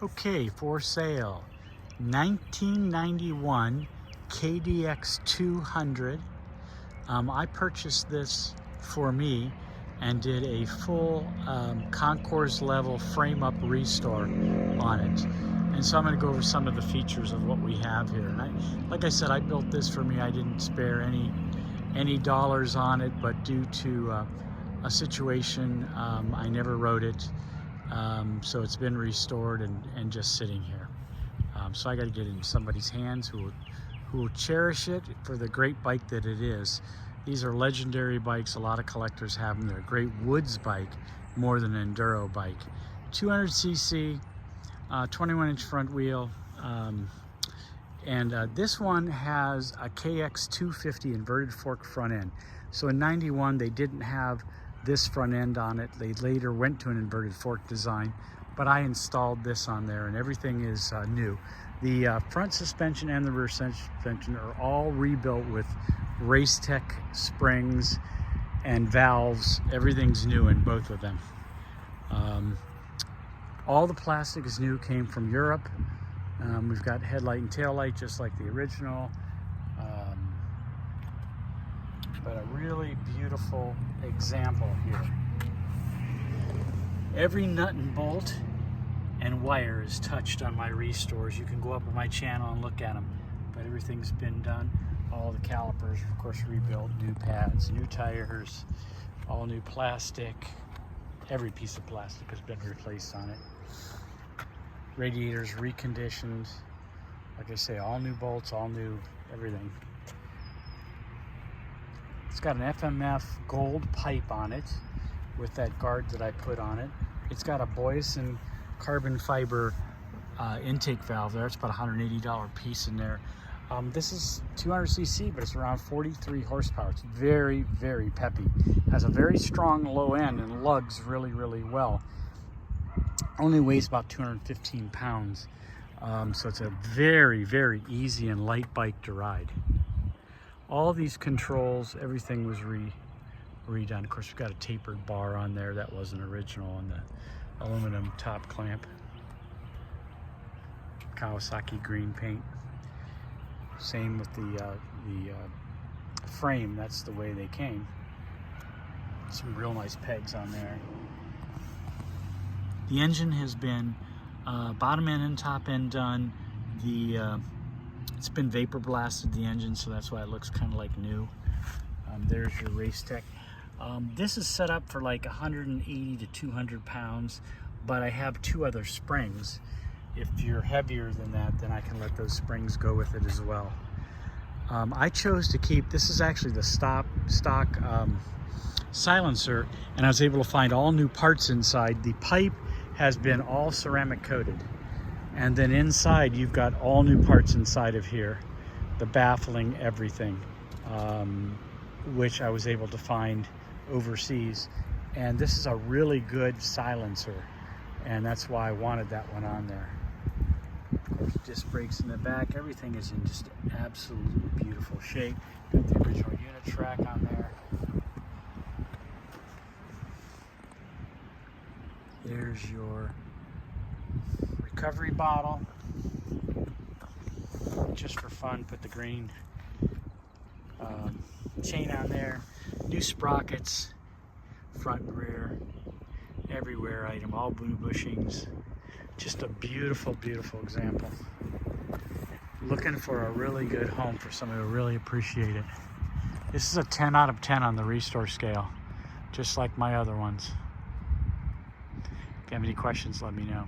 Okay, for sale, 1991 KDX200. I purchased this for me and did a full concourse level frame up restore on it. And so I'm going to go over some of the features of what we have here. And like I said, I built this for me. I didn't spare any dollars on it, but due to a situation, I never wrote it. So it's been restored and just sitting here. So I got to get it in somebody's hands who will cherish it for the great bike that it is. These are legendary bikes. A lot of collectors have them. They're a great woods bike, more than an enduro bike. 200cc, 21-inch front wheel. This one has a KDX200 inverted fork front end. So in 91, they didn't have this front end on it. They later went to an inverted fork design, but I installed this on there and everything is new. The front suspension and the rear suspension are all rebuilt with Racetech springs and valves. Everything's new in both of them. All the plastic is new, came from Europe. We've got headlight and tail light just like the original. But a really beautiful example here. Every nut and bolt and wire is touched on my restores. You can go up on my channel and look at them, but everything's been done. All the calipers, of course, rebuilt, new pads, new tires, all new plastic. Every piece of plastic has been replaced on it. Radiators reconditioned. Like I say, all new bolts, all new everything. It's got an FMF gold pipe on it with that guard that I put on it. It's got a Boyson carbon fiber intake valve there. It's about a $180 piece in there. This is 200cc, but it's around 43 horsepower. It's very, very peppy. Has a very strong low end and lugs really, really well. Only weighs about 215 pounds. So it's a very, very easy and light bike to ride. All these controls, everything was redone. Of course, we've got a tapered bar on there that wasn't original on the aluminum top clamp. Kawasaki green paint. Same with the frame. That's the way they came. Some real nice pegs on there. The engine has been bottom end and top end done. It's been vapor blasted, the engine, so that's why it looks kind of like new. There's your Racetech. This is set up for like 180 to 200 pounds, but I have two other springs. If you're heavier than that, then I can let those springs go with it as well. I chose to keep, this is actually the stock silencer, and I was able to find all new parts inside. The pipe has been all ceramic coated. And then inside, you've got all new parts inside of here. The baffling, everything, which I was able to find overseas. And this is a really good silencer. And that's why I wanted that one on there. Of course, disc brakes in the back. Everything is in just absolutely beautiful shape. Got the original unit track on there. There's your recovery bottle. Just for fun, put the green chain on there. New sprockets, front and rear, everywhere item, all blue bushings. Just a beautiful, beautiful example. Looking for a really good home for somebody who really appreciate it. This is a 10 out of 10 on the restore scale, just like my other ones. If you have any questions, let me know.